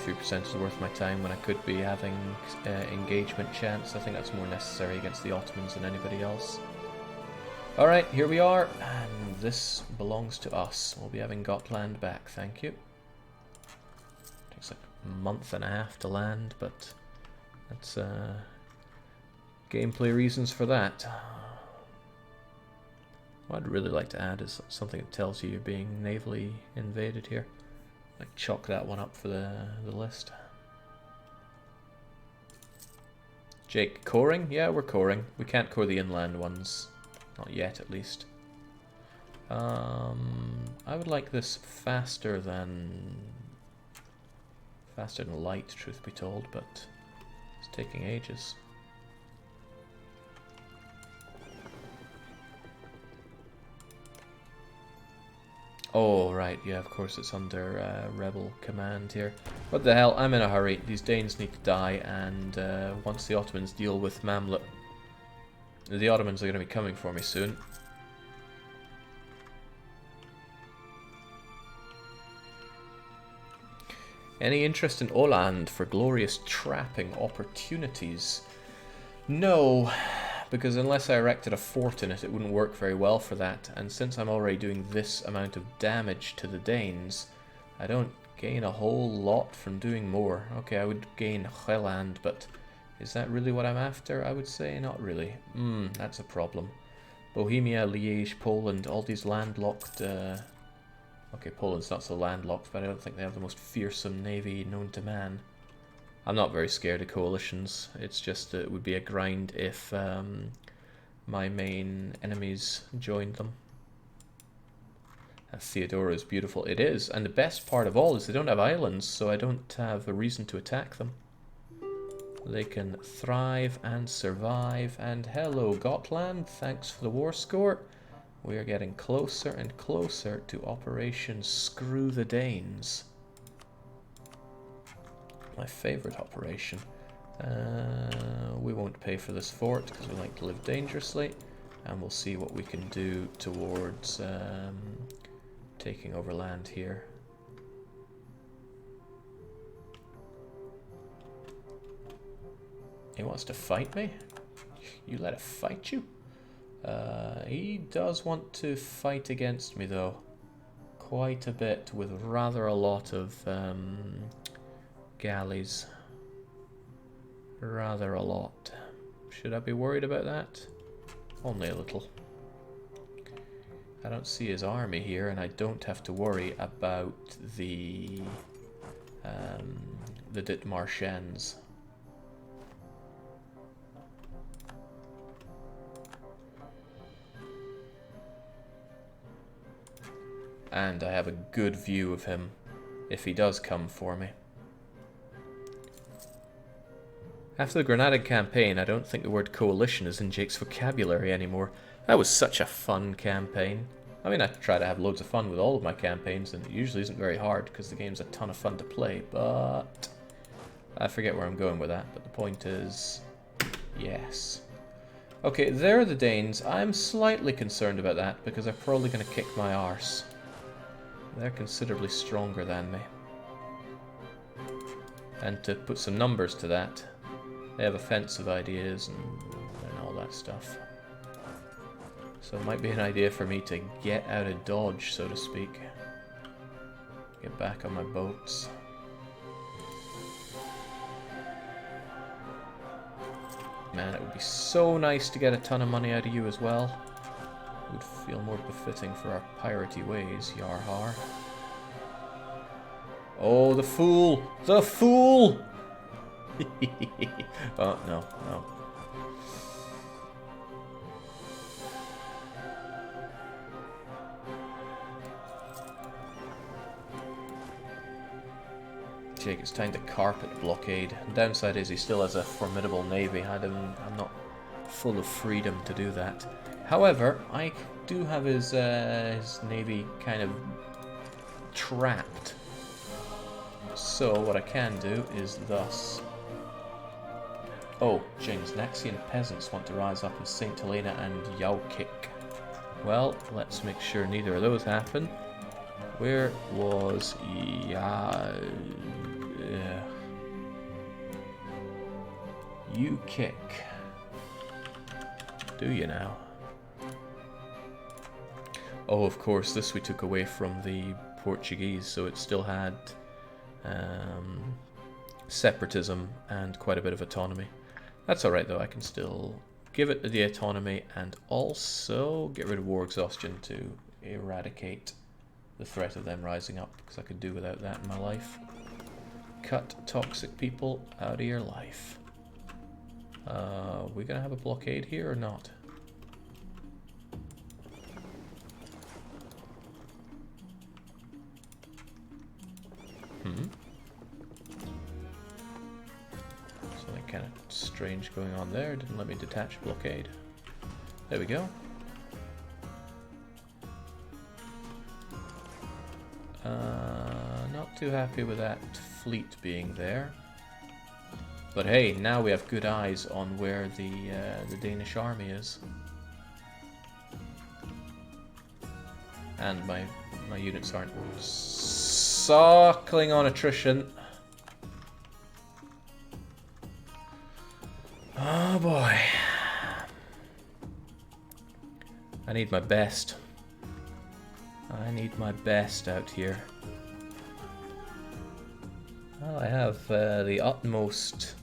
33% is worth my time when I could be having engagement chance. I think that's more necessary against the Ottomans than anybody else. Alright, here we are, and this belongs to us. We'll be having Gotland back, thank you. Takes like a month and a half to land, but that's gameplay reasons for that. What I'd really like to add is something that tells you you're being navally invaded here. Like chalk that one up for the list. Jake, coring? Yeah, we're coring. We can't core the inland ones. Not yet, at least. I would like this faster than light, truth be told, but it's taking ages. Oh, right, yeah, of course it's under rebel command here. What the hell, I'm in a hurry. These Danes need to die, and once the Ottomans deal with Mamluk, the Ottomans are going to be coming for me soon. Any interest in Åland for glorious trapping opportunities? No, because unless I erected a fort in it, it wouldn't work very well for that. And since I'm already doing this amount of damage to the Danes, I don't gain a whole lot from doing more. Okay, I would gain Helland, but is that really what I'm after? I would say not really. That's a problem. Bohemia, Liège, Poland, all these landlocked... Okay, Poland's not so landlocked, but I don't think they have the most fearsome navy known to man. I'm not very scared of coalitions. It's just that it would be a grind if my main enemies joined them. Theodora is beautiful. It is, and the best part of all is they don't have islands, so I don't have a reason to attack them. They can thrive and survive, and hello Gotland, thanks for the war score. We are getting closer and closer to Operation Screw the Danes. My favourite operation. We won't pay for this fort because we like to live dangerously, and we'll see what we can do towards taking over land here. He wants to fight me? You let it fight you? He does want to fight against me though. Quite a bit, with rather a lot of galleys. Rather a lot. Should I be worried about that? Only a little. I don't see his army here, and I don't have to worry about the Ditmarshians. And I have a good view of him if he does come for me. After the Granada campaign, I don't think the word coalition is in Jake's vocabulary anymore. That was such a fun campaign. I mean, I try to have loads of fun with all of my campaigns, and it usually isn't very hard because the game's a ton of fun to play, but I forget where I'm going with that, but the point is, yes. Okay, there are the Danes. I'm slightly concerned about that because they're probably going to kick my arse. They're considerably stronger than me. And to put some numbers to that, they have offensive ideas and all that stuff. So it might be an idea for me to get out of Dodge, so to speak. Get back on my boats. Man, it would be so nice to get a ton of money out of you as well. It would feel more befitting for our piratey ways, Yarhar. Oh, the fool! The fool! Oh, no, no. Jake, it's time to carpet blockade. The downside is he still has a formidable navy. I'm not full of freedom to do that. However, I do have his navy kind of trapped. So what I can do is thus. Oh, James, Naxian peasants want to rise up in St. Helena and Yaukik. Well, let's make sure neither of those happen. Where was You kick. Do you now? Oh, of course, this we took away from the Portuguese, so it still had separatism and quite a bit of autonomy. That's alright though, I can still give it the autonomy and also get rid of war exhaustion to eradicate the threat of them rising up, because I could do without that in my life. Cut toxic people out of your life. We gonna have a blockade here or not? Something kind of strange going on there. Didn't let me detach blockade. There we go. Not too happy with that fleet being there. But hey, now we have good eyes on where the Danish army is. And my units aren't suckling on attrition. Oh boy. I need my best. I need my best out here. Well, I have the utmost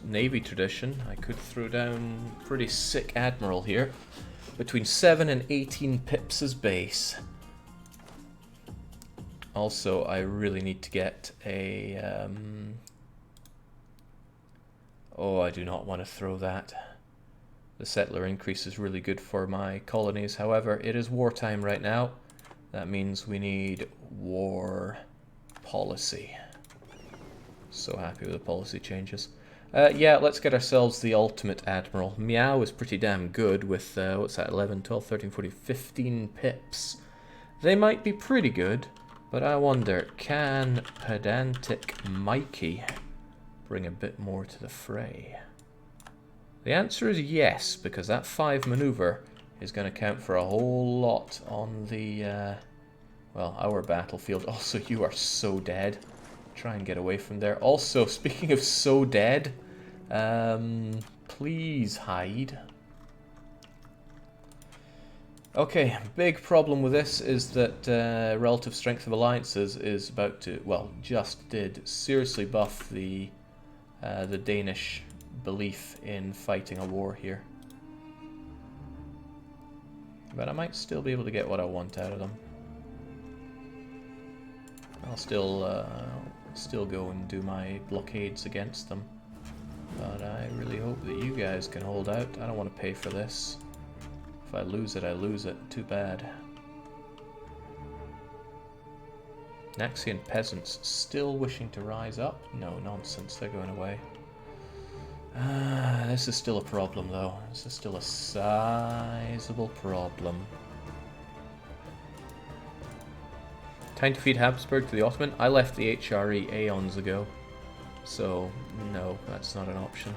navy tradition. I could throw down a pretty sick admiral here. Between 7 and 18 pips as base. Also, I really need to get a... Oh, I do not want to throw that. The settler increase is really good for my colonies. However, it is wartime right now. That means we need war policy. So happy with the policy changes. Yeah, let's get ourselves the ultimate admiral. Meow is pretty damn good with, what's that, 11, 12, 13, 14, 15 pips. They might be pretty good, but I wonder, can pedantic Mikey bring a bit more to the fray? The answer is yes, because that 5 maneuver is going to count for a whole lot on the, well, our battlefield. Also, you are so dead. Try and get away from there. Also, speaking of so dead, please hide. Okay, big problem with this is that relative strength of alliances is about to, well, just did seriously buff the Danish belief in fighting a war here. But I might still be able to get what I want out of them. I'll still go and do my blockades against them. But I really hope that you guys can hold out. I don't want to pay for this. If I lose it, I lose it. Too bad. Naxian peasants still wishing to rise up? No, nonsense. They're going away. This is still a problem, though. This is still a sizable problem. Time to feed Habsburg to the Ottoman. I left the HRE aeons ago. So, no, that's not an option.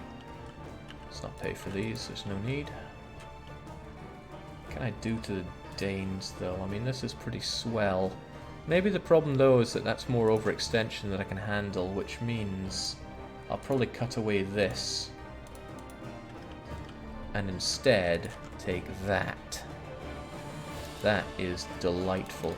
Let's not pay for these. There's no need. What can I do to the Danes, though? I mean, this is pretty swell. Maybe the problem, though, is that that's more overextension that I can handle, which means I'll probably cut away this and instead take that. That is delightful.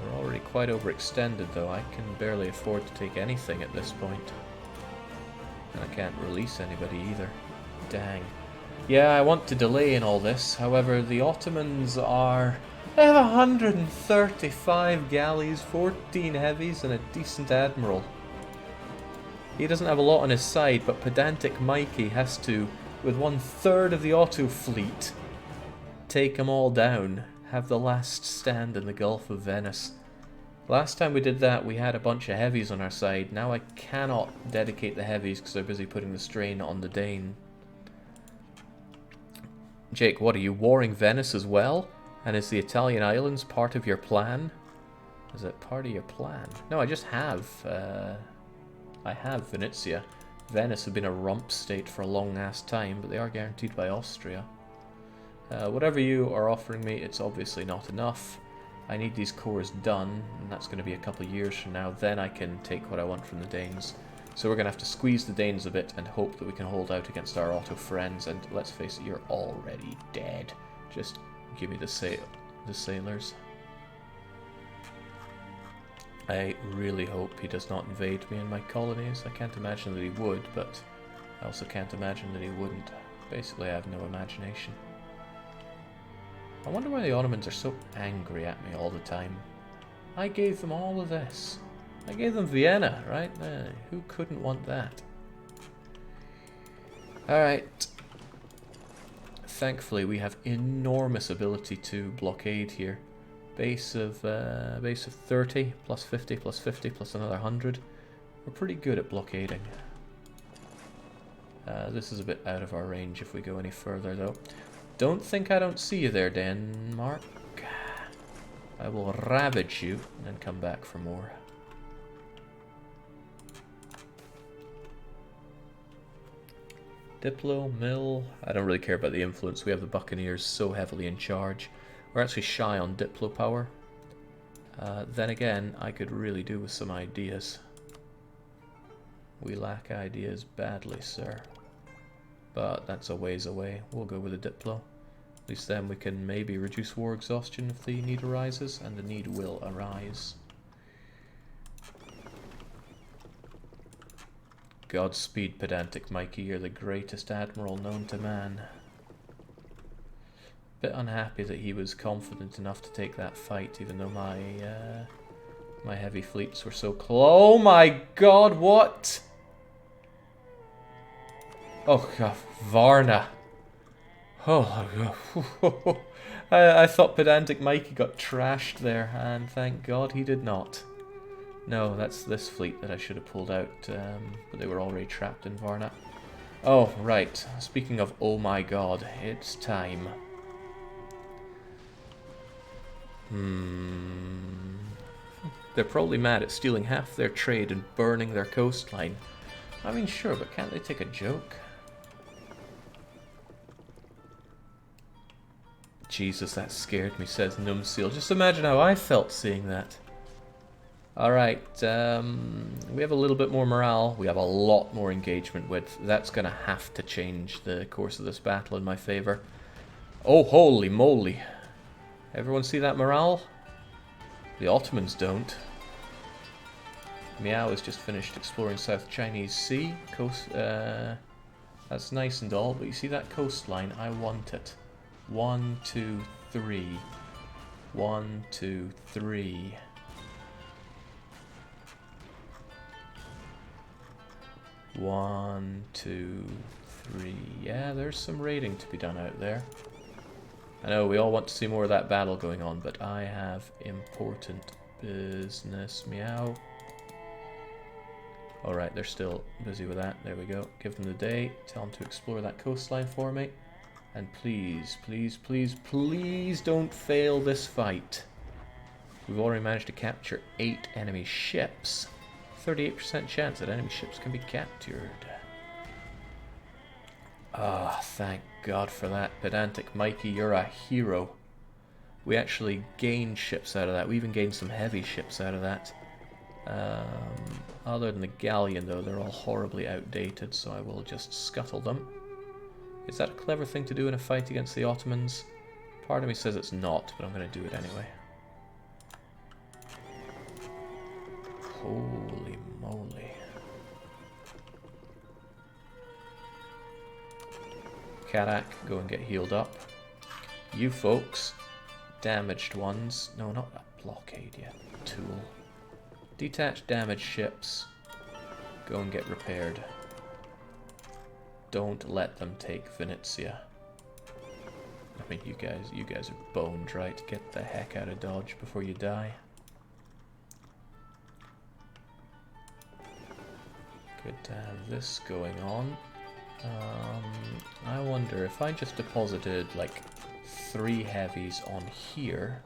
We're already quite overextended, though. I can barely afford to take anything at this point. And I can't release anybody either. Dang. Yeah, I want to delay in all this. However, the Ottomans are... They have 135 galleys, 14 heavies, and a decent admiral. He doesn't have a lot on his side, but pedantic Mikey has to, with 1/3 of the Otto fleet, take them all down. Have the last stand in the Gulf of Venice. Last time we did that, we had a bunch of heavies on our side. Now I cannot dedicate the heavies because they're busy putting the strain on the Dane. Jake, what, are you warring Venice as well? And is the Italian islands part of your plan? Is it part of your plan? No, I just have. I have Venetia. Venice have been a rump state for a long-ass time, but they are guaranteed by Austria. Whatever you are offering me, it's obviously not enough. I need these cores done, and that's going to be a couple of years from now. Then I can take what I want from the Danes. So we're going to have to squeeze the Danes a bit and hope that we can hold out against our Otto friends. And let's face it, you're already dead. Just give me the sailors. I really hope he does not invade me and my colonies. I can't imagine that he would, but I also can't imagine that he wouldn't. Basically, I have no imagination. I wonder why the Ottomans are so angry at me all the time. I gave them all of this. I gave them Vienna, right? Who couldn't want that? Alright. Thankfully, we have enormous ability to blockade here. Base of 30, plus 50, plus 50, plus another 100. We're pretty good at blockading. This is a bit out of our range if we go any further, though. Don't think I don't see you there, Denmark. I will ravage you and then come back for more. Diplo, Mill. I don't really care about the influence. We have the Buccaneers so heavily in charge. We're actually shy on Diplo power. Then again, I could really do with some ideas. We lack ideas badly, sir. But that's a ways away. We'll go with a Diplo. At least then we can maybe reduce war exhaustion if the need arises, and the need will arise. Godspeed, pedantic Mikey, you're the greatest admiral known to man. Bit unhappy that he was confident enough to take that fight, even though my heavy fleets were so close. Oh my god, what? Oh god, Varna. Oh, I thought pedantic Mikey got trashed there, and thank god he did not. No, that's this fleet that I should have pulled out, but they were already trapped in Varna. Oh, right. Speaking of oh my god, it's time. They're probably mad at stealing half their trade and burning their coastline. I mean, sure, but can't they take a joke? Jesus, that scared me, says Numseal. Just imagine how I felt seeing that. Alright, we have a little bit more morale. We have a lot more engagement width. That's going to have to change the course of this battle in my favor. Oh, holy moly. Everyone see that morale? The Ottomans don't. Miao has just finished exploring South Chinese Sea. That's nice and all, but you see that coastline? I want it. 1, 2, 3. 1, 2, 3. One, two, three. Yeah, there's some raiding to be done out there. I know we all want to see more of that battle going on, but I have important business. Meow. Alright, they're still busy with that. There we go. Give them the day. Tell them to explore that coastline for me. And please, please, please, please don't fail this fight. We've already managed to capture 8 enemy ships. 38% chance that enemy ships can be captured. Ah, oh, thank God for that. Pedantic Mikey, you're a hero. We actually gained ships out of that. We even gained some heavy ships out of that. Other than the galleon, though, they're all horribly outdated, so I will just scuttle them. Is that a clever thing to do in a fight against the Ottomans? Part of me says it's not, but I'm going to do it anyway. Holy moly. Karak, go and get healed up. You folks, damaged ones. No, not that blockade yet. Tool. Detached damaged ships. Go and get repaired. Don't let them take Venetia. I mean, you guys are boned, right? Get the heck out of Dodge before you die. Good to have this going on. I wonder if I just deposited like 3 heavies on here.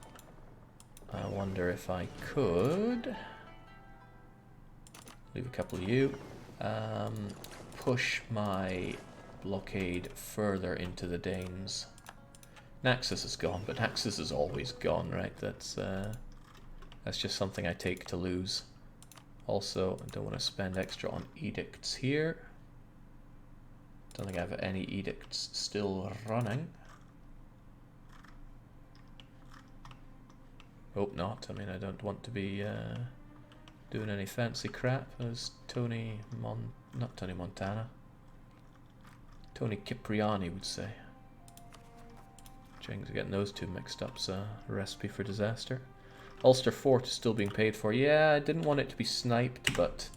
I wonder if I could leave a couple of you. Push my blockade further into the Danes. Naxos is gone, but Naxos is always gone, right? That's just something I take to lose. Also, I don't want to spend extra on edicts here. Don't think I have any edicts still running. Hope not. I mean, I don't want to be doing any fancy crap as not Tony Montana. Tony Cipriani would say. Jings are getting those two mixed up's a recipe for disaster. Ulster Fort is still being paid for. Yeah, I didn't want it to be sniped, but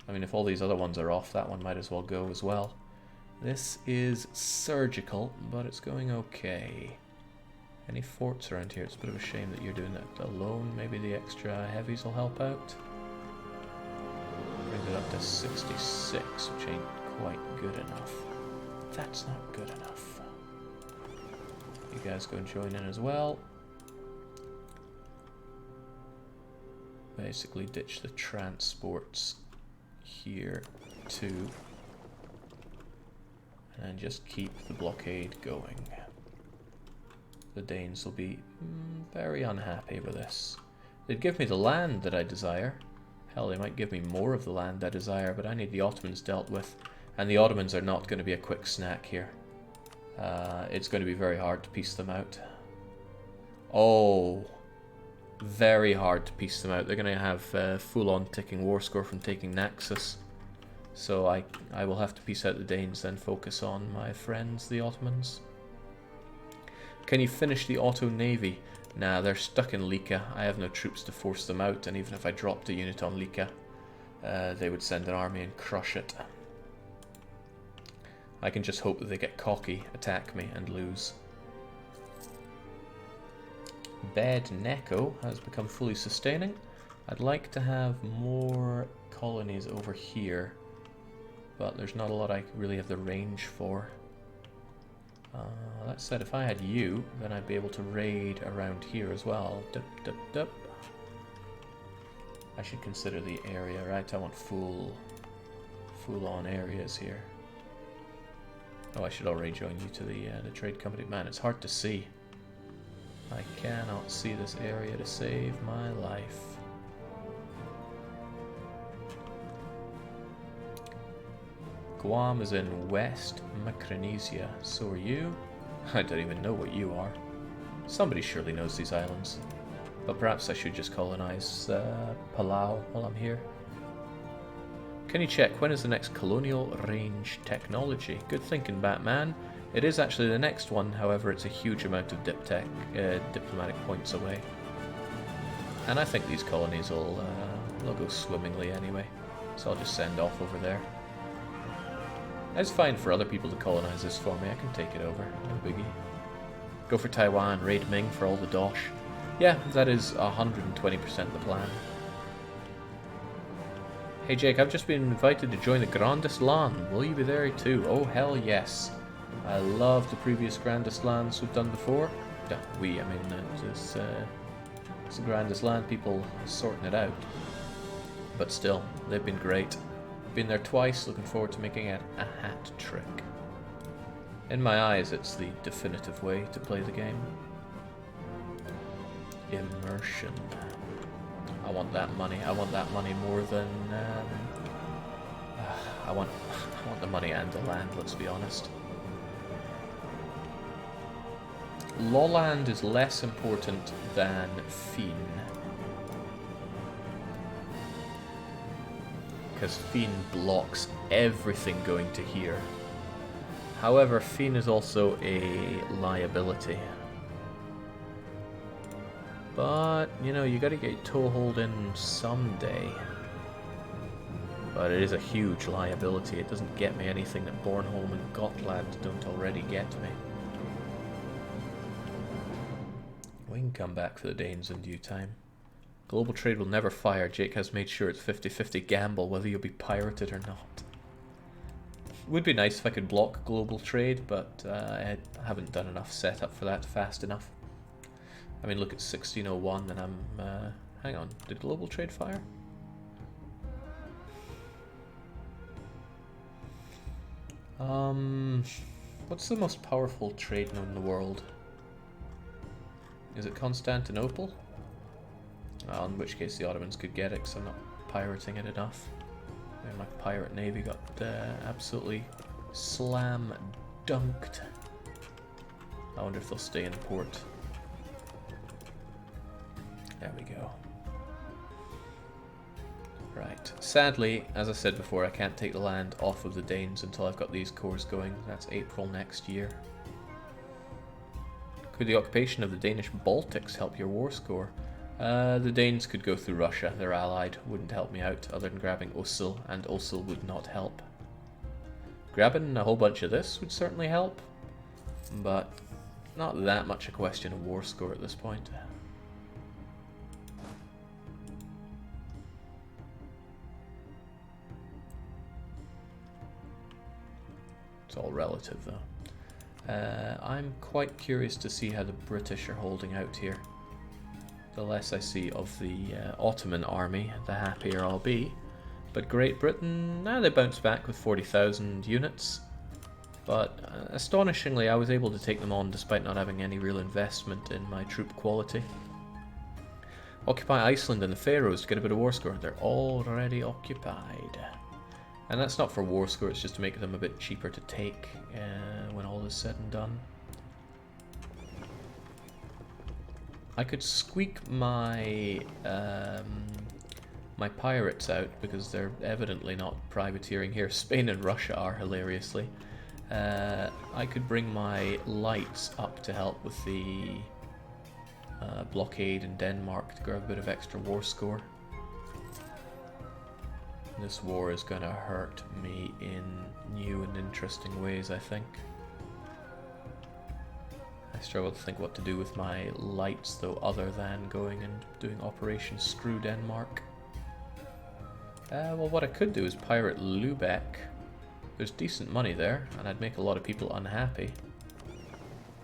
I mean, if all these other ones are off, that one might as well go as well. This is surgical, but it's going okay. Any forts around here? It's a bit of a shame that you're doing that alone. Maybe the extra heavies will help out. Brings it up to 66, which ain't quite good enough. That's not good enough. You guys go and join in as well. Basically ditch the transports here too. And just keep the blockade going. The Danes will be very unhappy with this. They'd give me the land that I desire. Hell, they might give me more of the land I desire, but I need the Ottomans dealt with. And the Ottomans are not going to be a quick snack here. It's going to be very hard to piece them out. Oh, very hard to piece them out. They're going to have full-on ticking war score from taking Naxos. So I will have to piece out the Danes, then focus on my friends, the Ottomans. Can you finish the Otto Navy? Nah, they're stuck in Lika. I have no troops to force them out, and even if I dropped a unit on Lika, they would send an army and crush it. I can just hope that they get cocky, attack me, and lose. Bed Neko has become fully sustaining. I'd like to have more colonies over here, but there's not a lot I really have the range for. That said, if I had you, then I'd be able to raid around here as well. Dup, dup, dup. I should consider the area, right? I want full-on areas here. Oh, I should already join you to the trade company. Man, it's hard to see. I cannot see this area to save my life. Guam is in West Micronesia. So are you? I don't even know what you are. Somebody surely knows these islands. But perhaps I should just colonize Palau while I'm here. Can you check when is the next colonial range technology? Good thinking, Batman. It is actually the next one, however it's a huge amount of diplomatic points away. And I think these colonies will they'll go swimmingly anyway. So I'll just send off over there. It's fine for other people to colonize this for me. I can take it over. No biggie. Go for Taiwan, raid Ming for all the dosh. Yeah, that is 120% the plan. Hey Jake, I've just been invited to join the Grandest Land. Will you be there too? Oh hell yes. I love the previous Grandest Lands we've done before. Yeah, I mean, it's the Grandest Land people sorting it out. But still, they've been great. Been there twice, looking forward to making it a hat trick. In my eyes, it's the definitive way to play the game. Immersion. I want that money. I want that money more than... I want the money and the land, let's be honest. Lawland is less important than Fien. Because Fien blocks everything going to here. However, Fien is also a liability. But, you know, you gotta get your toehold in someday. But it is a huge liability. It doesn't get me anything that Bornholm and Gotland don't already get me. We can come back for the Danes in due time. Global trade will never fire. Jake has made sure it's 50-50 gamble whether you'll be pirated or not. It would be nice if I could block global trade, but I haven't done enough setup for that fast enough. I mean, look at 1601 and I'm... hang on, did global trade fire? What's the most powerful trade node in the world? Is it Constantinople? Well, in which case the Ottomans could get it because I'm not pirating it enough. And my pirate navy got absolutely slam dunked. I wonder if they'll stay in port. There we go. Right. Sadly, as I said before, I can't take the land off of the Danes until I've got these cores going. That's April next year. Could the occupation of the Danish Baltics help your war score? The Danes could go through Russia. They're allied. Wouldn't help me out other than grabbing Usul, and Usul would not help. Grabbing a whole bunch of this would certainly help, but not that much a question of war score at this point. It's all relative, though. I'm quite curious to see how the British are holding out here. The less I see of the Ottoman army, the happier I'll be. But Great Britain, now they bounce back with 40,000 units. But astonishingly, I was able to take them on despite not having any real investment in my troop quality. Occupy Iceland and the Faroes to get a bit of war score. They're already occupied. And that's not for war score, it's just to make them a bit cheaper to take when all is said and done. I could squeak my my pirates out because they're evidently not privateering here. Spain and Russia are, hilariously. I could bring my lights up to help with the blockade in Denmark to grab a bit of extra war score. This war is going to hurt me in new and interesting ways, I think. I struggle to think what to do with my lights, though, other than going and doing Operation Screw Denmark. Well, what I could do is pirate Lubeck. There's decent money there, and I'd make a lot of people unhappy.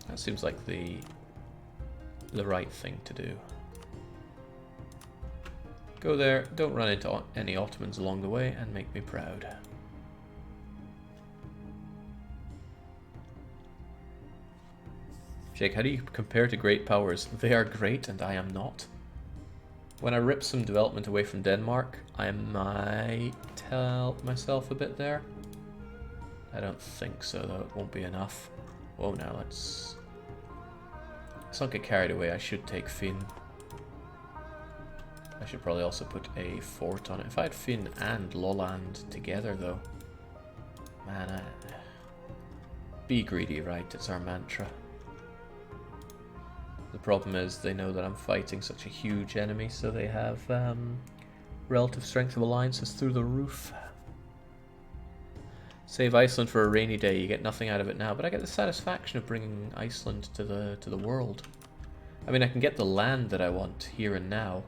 That seems like the right thing to do. Go there, don't run into any Ottomans along the way, and make me proud. Jake, how do you compare to great powers? They are great, and I am not. When I rip some development away from Denmark, I might help myself a bit there. I don't think so, though. It won't be enough. Whoa, now let's not get carried away. I should take Finn. I should probably also put a fort on it. If I had Finn and Lolland together, though. Man, be greedy, right? It's our mantra. The problem is they know that I'm fighting such a huge enemy, so they have relative strength of alliances through the roof. Save Iceland for a rainy day. You get nothing out of it now, but I get the satisfaction of bringing Iceland to the world. I mean, I can get the land that I want here and now,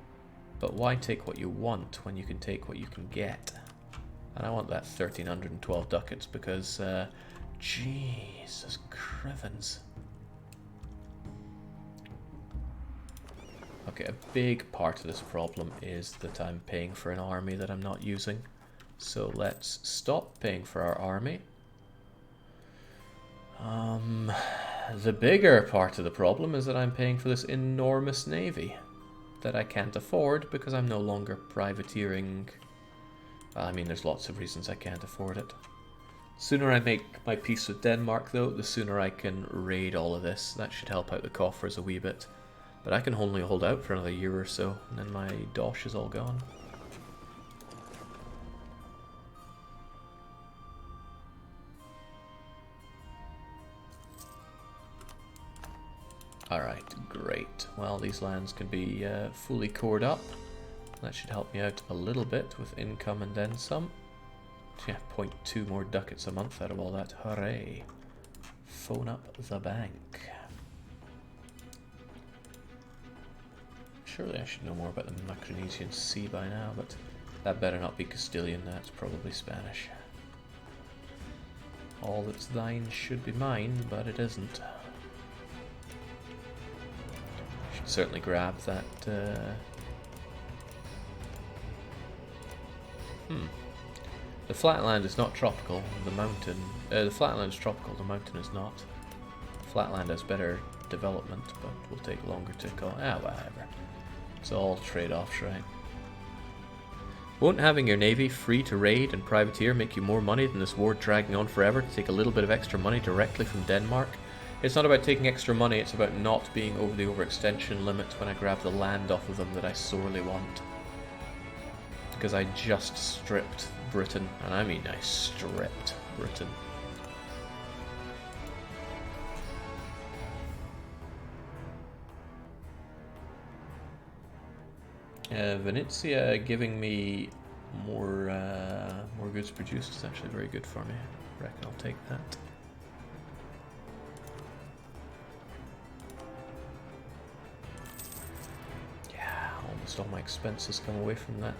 but why take what you want when you can take what you can get? And I want that 1,312 ducats because, Jesus Crivens. Okay, a big part of this problem is that I'm paying for an army that I'm not using. So let's stop paying for our army. The bigger part of the problem is that I'm paying for this enormous navy that I can't afford because I'm no longer privateering. Well, I mean, there's lots of reasons I can't afford it. Sooner I make my peace with Denmark, though, the sooner I can raid all of this. That should help out the coffers a wee bit. But I can only hold out for another year or so, and then my dosh is all gone. Alright, great. Well, these lands can be fully cored up. That should help me out a little bit with income and then some. Yeah, 0.2 more ducats a month out of all that. Hooray. Phone up the bank. Surely I should know more about the Micronesian Sea by now, but that better not be Castilian, that's probably Spanish. All that's thine should be mine, but it isn't. I should certainly grab that, The flatland is not tropical, the mountain... the flatland is tropical, the mountain is not. Flatland has better development, but will take longer to call. Whatever. It's all trade-offs, right? Won't having your navy free to raid and privateer make you more money than this war dragging on forever to take a little bit of extra money directly from Denmark? It's not about taking extra money, it's about not being over the overextension limit when I grab the land off of them that I sorely want. Because I just stripped Britain, and I mean I stripped Britain. Venezia giving me more goods produced is actually very good for me. I reckon I'll take that. Yeah, almost all my expenses come away from that,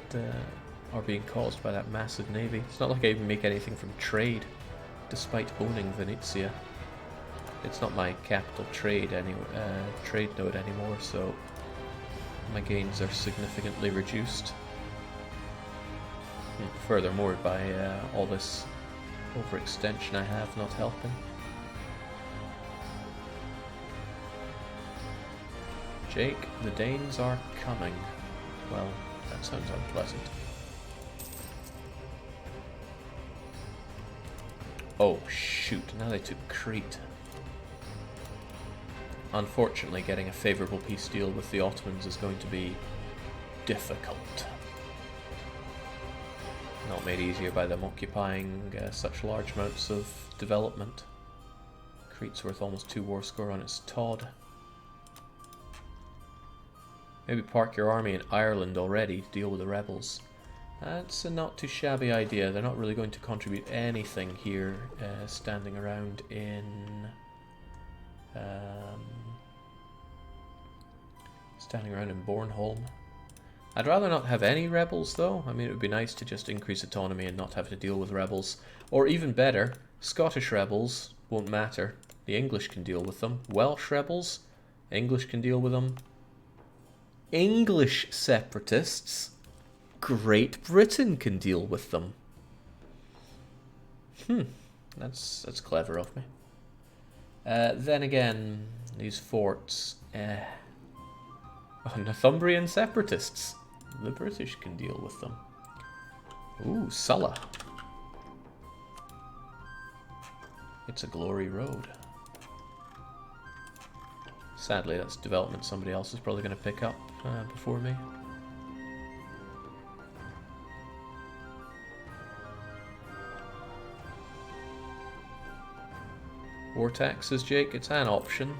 are being caused by that massive navy. It's not like I even make anything from trade, despite owning Venezia. It's not my capital trade trade node anymore, so my gains are significantly reduced. Furthermore, by all this overextension I have not helping. Jake, the Danes are coming. Well, that sounds unpleasant. Oh shoot, now they took Crete. Unfortunately, getting a favourable peace deal with the Ottomans is going to be difficult. Not made easier by them occupying such large amounts of development. Crete's worth almost 2 war score on its Todd. Maybe park your army in Ireland already to deal with the rebels. That's a not too shabby idea. They're not really going to contribute anything here, standing around in Bornholm. I'd rather not have any rebels though. I mean, it would be nice to just increase autonomy and not have to deal with rebels. Or even better, Scottish rebels won't matter. The English can deal with them. Welsh rebels, English can deal with them. English separatists, Great Britain can deal with them. That's clever of me. Then again, these forts, Northumbrian separatists, the British can deal with them. Ooh, Sulla. It's a glory road. Sadly, that's development somebody else is probably going to pick up before me. War taxes, Jake, it's an option.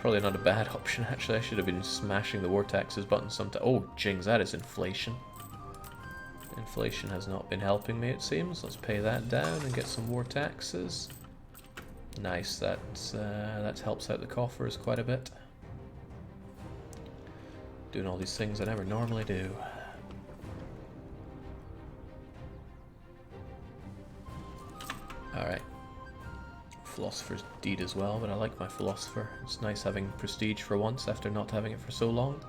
Probably not a bad option, actually. I should have been smashing the war taxes button sometime. Oh, jings, that is inflation. Inflation has not been helping me, it seems. Let's pay that down and get some war taxes. Nice, that helps out the coffers quite a bit. Doing all these things I never normally do. Alright. Philosopher's Deed as well, but I like my Philosopher. It's nice having prestige for once after not having it for so long.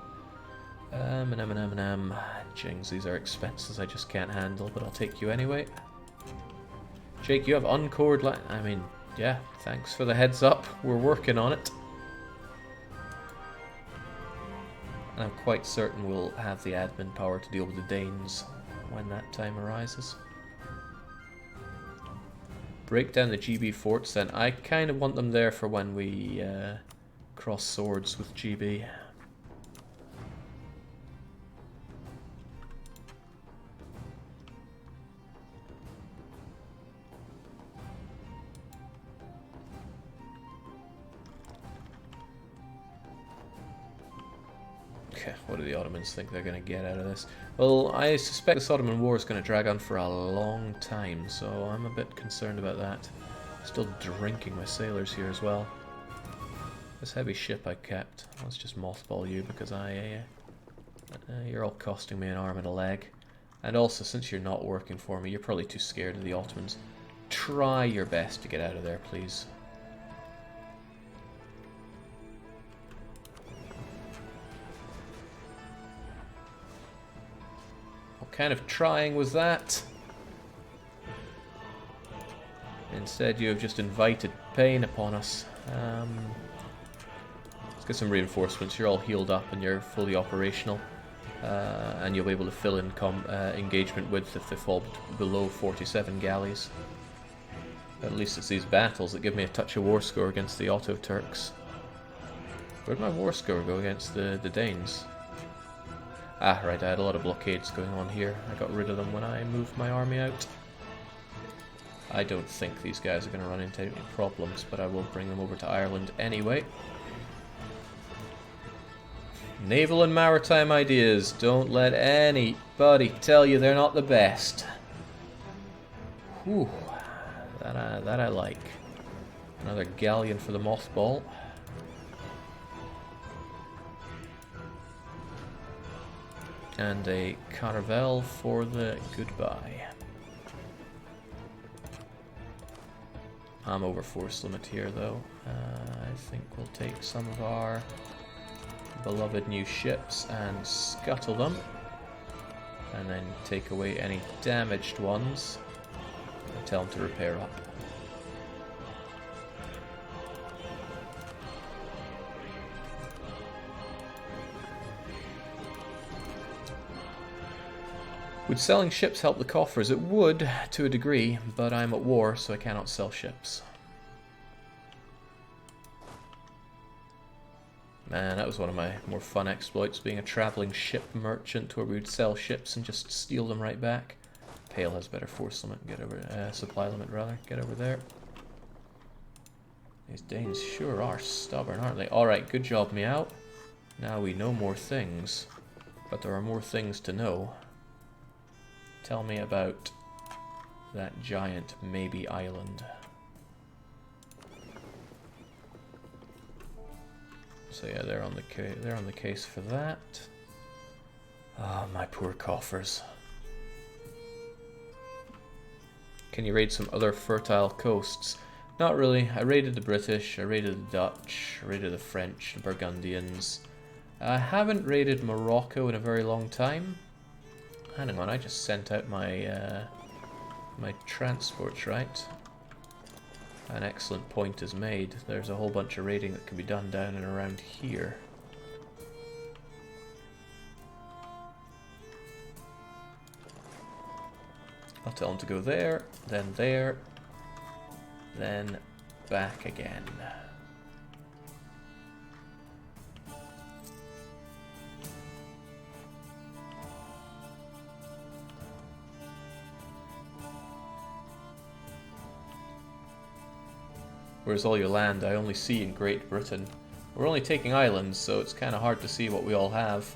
Jings, these are expenses I just can't handle, but I'll take you anyway. Jake, you have uncored land. I mean, yeah, thanks for the heads up. We're working on it. And I'm quite certain we'll have the admin power to deal with the Danes when that time arises. Break down the GB forts then. I kind of want them there for when we cross swords with GB. Okay, what do the Ottomans think they're going to get out of this? Well, I suspect this Ottoman war is going to drag on for a long time, so I'm a bit concerned about that. Still drinking my sailors here as well. This heavy ship I kept, let's just mothball you because you're all costing me an arm and a leg. And also, since you're not working for me, you're probably too scared of the Ottomans. Try your best to get out of there, please. What kind of trying was that? Instead, you have just invited pain upon us. Let's get some reinforcements. You're all healed up and you're fully operational. And you'll be able to fill in engagement width if they fall below 47 galleys. At least it's these battles that give me a touch of war score against the Otto Turks. Where'd my war score go against the Danes? Ah, right, I had a lot of blockades going on here. I got rid of them when I moved my army out. I don't think these guys are going to run into any problems, but I will bring them over to Ireland anyway. Naval and maritime ideas. Don't let anybody tell you they're not the best. Whew. That I like. Another galleon for the mothball. And a caravel for the goodbye. I'm over force limit here though. I think we'll take some of our beloved new ships and scuttle them. And then take away any damaged ones. And tell them to repair up. Would selling ships help the coffers? It would, to a degree, but I'm at war, so I cannot sell ships. Man, that was one of my more fun exploits, being a travelling ship merchant where we would sell ships and just steal them right back. Pale has better force limit, get over, supply limit rather, get over there. These Danes sure are stubborn, aren't they? Alright, good job, Meow. Now we know more things, but there are more things to know. Tell me about that giant maybe island. So yeah, they're on the case for that. Ah, my poor coffers. Can you raid some other fertile coasts? Not really. I raided the British, I raided the Dutch, I raided the French, the Burgundians. I haven't raided Morocco in a very long time. Hang on, I just sent out my my transports, right? An excellent point is made. There's a whole bunch of raiding that can be done down and around here. I'll tell them to go there, then back again. Where's all your land? I only see in Great Britain. We're only taking islands, so it's kind of hard to see what we all have.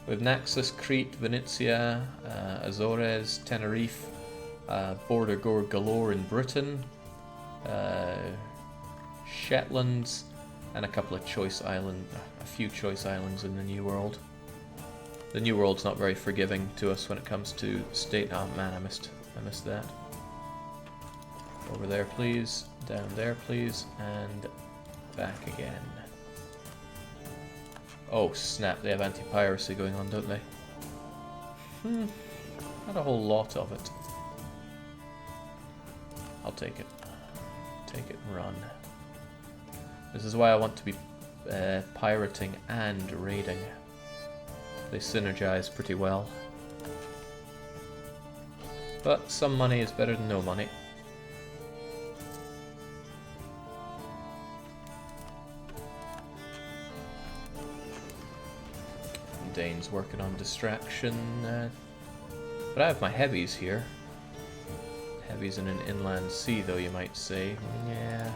We have Naxos, Crete, Venetia, Azores, Tenerife, border gore galore in Britain, Shetlands, and a couple of a few choice islands in the New World. The New World's not very forgiving to us when it comes to state. Oh man, I missed that. Over there, please. Down there, please. And back again. Oh, snap. They have anti-piracy going on, don't they? Not a whole lot of it. I'll take it. Take it and run. This is why I want to be pirating and raiding. They synergize pretty well. But some money is better than no money. Dane's working on distraction, but I have my heavies here. Heavies in an inland sea, though, you might say. Yeah.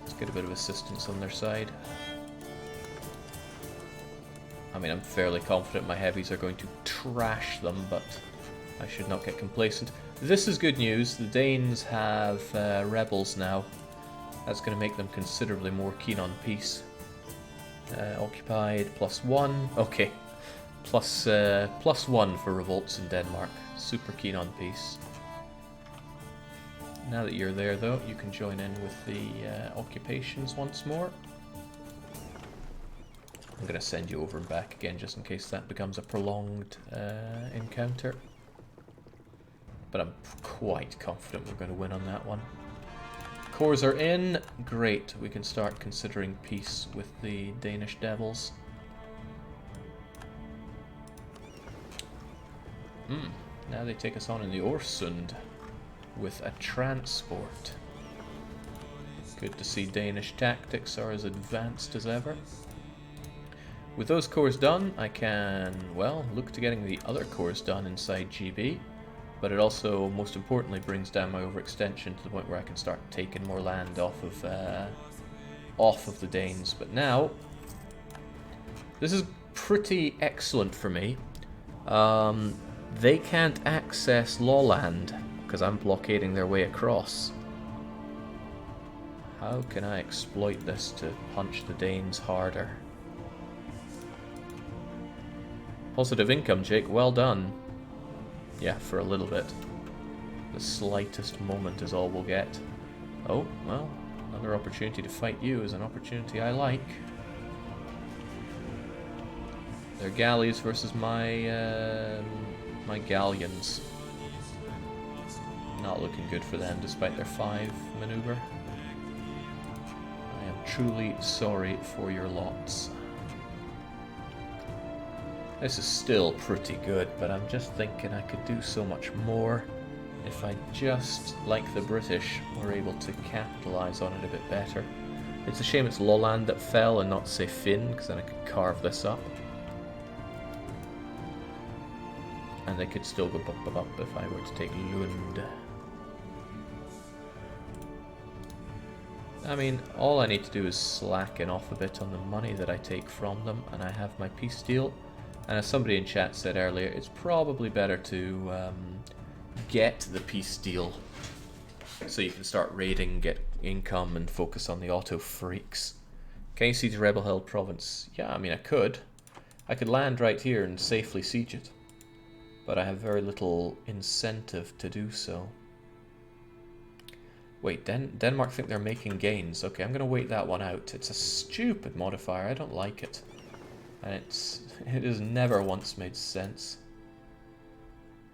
Let's get a bit of assistance on their side. I mean, I'm fairly confident my heavies are going to trash them, but I should not get complacent. This is good news. The Danes have rebels now. That's going to make them considerably more keen on peace. Occupied +1. Okay. +1 for revolts in Denmark. Super keen on peace. Now that you're there, though, you can join in with the occupations once more. I'm going to send you over and back again just in case that becomes a prolonged encounter. But I'm quite confident we're going to win on that one. Cores are in. Great. We can start considering peace with the Danish devils. Now they take us on in the Øresund with a transport. Good to see Danish tactics are as advanced as ever. With those cores done, I can, well, look to getting the other cores done inside GB. But it also, most importantly, brings down my overextension to the point where I can start taking more land off of the Danes. But now, this is pretty excellent for me. They can't access Lawland because I'm blockading their way across. How can I exploit this to punch the Danes harder? Positive income, Jake. Well done. Yeah, for a little bit. The slightest moment is all we'll get. Oh, well, another opportunity to fight you is an opportunity I like. Their galleys versus my my galleons. Not looking good for them despite their 5 maneuver. I am truly sorry for your lots. This is still pretty good, but I'm just thinking I could do so much more if I just, like the British, were able to capitalise on it a bit better. It's a shame it's Lolland that fell and not, say, Finn, because then I could carve this up. And they could still go up if I were to take Lund. I mean, all I need to do is slacken off a bit on the money that I take from them, and I have my peace deal. And as somebody in chat said earlier, it's probably better to get the peace deal so you can start raiding, get income, and focus on the auto freaks. Can you siege Rebel Held province? Yeah, I mean, I could. I could land right here and safely siege it. But I have very little incentive to do so. Wait, Denmark think they're making gains. Okay, I'm going to wait that one out. It's a stupid modifier. I don't like it. And it has never once made sense.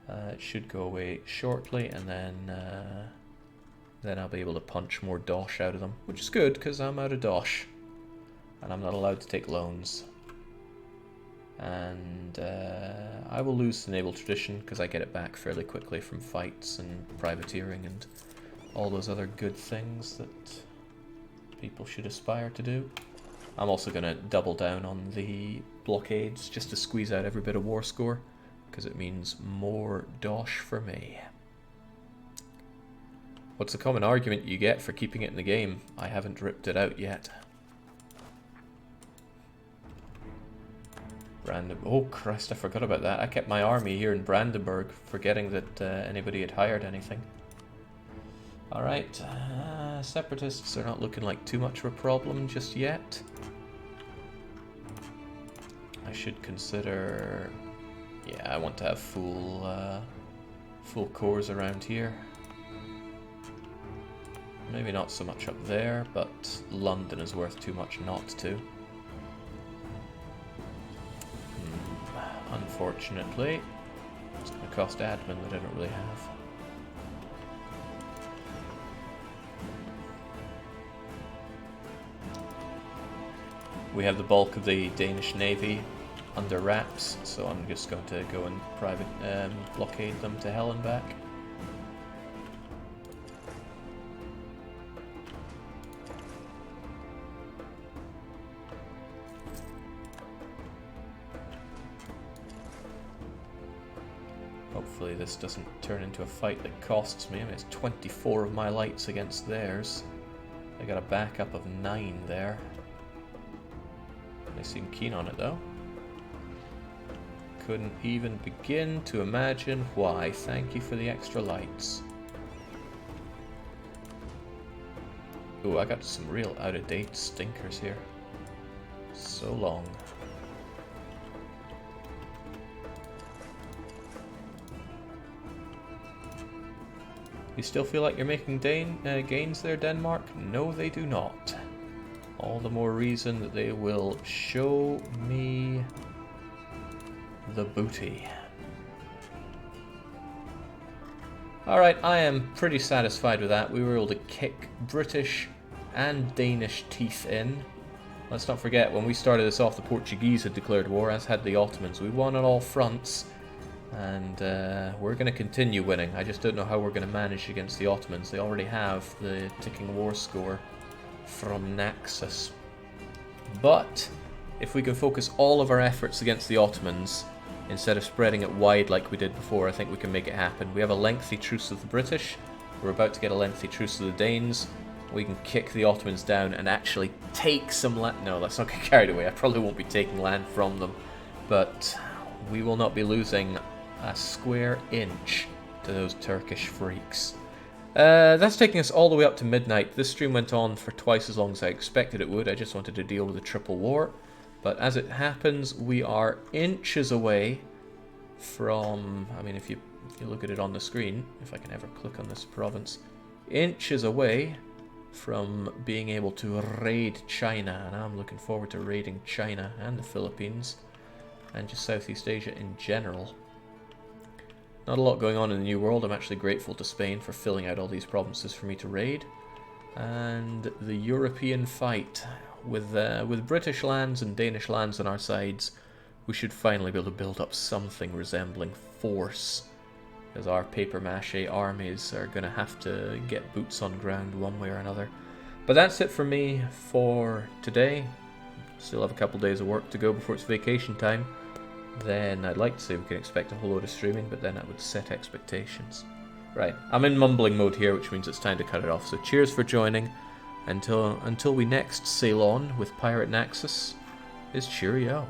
It should go away shortly, and then I'll be able to punch more dosh out of them, which is good because I'm out of dosh, and I'm not allowed to take loans. And I will lose the naval tradition because I get it back fairly quickly from fights and privateering and all those other good things that people should aspire to do. I'm also going to double down on the blockades just to squeeze out every bit of war score, because it means more dosh for me. What's the common argument you get for keeping it in the game? I haven't ripped it out yet. Oh Christ, I forgot about that. I kept my army here in Brandenburg, forgetting that anybody had hired anything. Alright, separatists are not looking like too much of a problem just yet. I should consider... yeah, I want to have full cores around here. Maybe not so much up there, but London is worth too much not to. Unfortunately, it's going to cost admin that I don't really have. We have the bulk of the Danish Navy under wraps, so I'm just going to go and private blockade them to hell and back. Hopefully this doesn't turn into a fight that costs me. I mean, it's 24 of my lights against theirs. I got a backup of 9 there. They seem keen on it though. Couldn't even begin to imagine why. Thank you for the extra lights. Ooh, I got some real out-of-date stinkers here. So long. You still feel like you're making gains there, Denmark? No, they do not. All the more reason that they will show me the booty. Alright, I am pretty satisfied with that. We were able to kick British and Danish teeth in. Let's not forget, when we started this off, the Portuguese had declared war, as had the Ottomans. We won on all fronts, and we're going to continue winning. I just don't know how we're going to manage against the Ottomans. They already have the ticking war score from Naxos. But if we can focus all of our efforts against the Ottomans, instead of spreading it wide like we did before, I think we can make it happen. We have a lengthy truce with the British. We're about to get a lengthy truce with the Danes. We can kick the Ottomans down and actually take some land. No, let's not get carried away. I probably won't be taking land from them. But we will not be losing a square inch to those Turkish freaks. That's taking us all the way up to midnight. This stream went on for twice as long as I expected it would. I just wanted to deal with the triple war. But as it happens, we are inches away from... I mean, if you look at it on the screen, if I can ever click on this province, inches away from being able to raid China. And I'm looking forward to raiding China and the Philippines and just Southeast Asia in general. Not a lot going on in the New World. I'm actually grateful to Spain for filling out all these provinces for me to raid. And the European fight. With British lands and Danish lands on our sides, we should finally be able to build up something resembling force. Because our papier-mâché armies are going to have to get boots on ground one way or another. But that's it for me for today. Still have a couple days of work to go before it's vacation time. Then I'd like to say we can expect a whole load of streaming, but then that would set expectations. Right, I'm in mumbling mode here, which means it's time to cut it off. So cheers for joining. Until we next sail on with Pirate Naxos, is cheerio.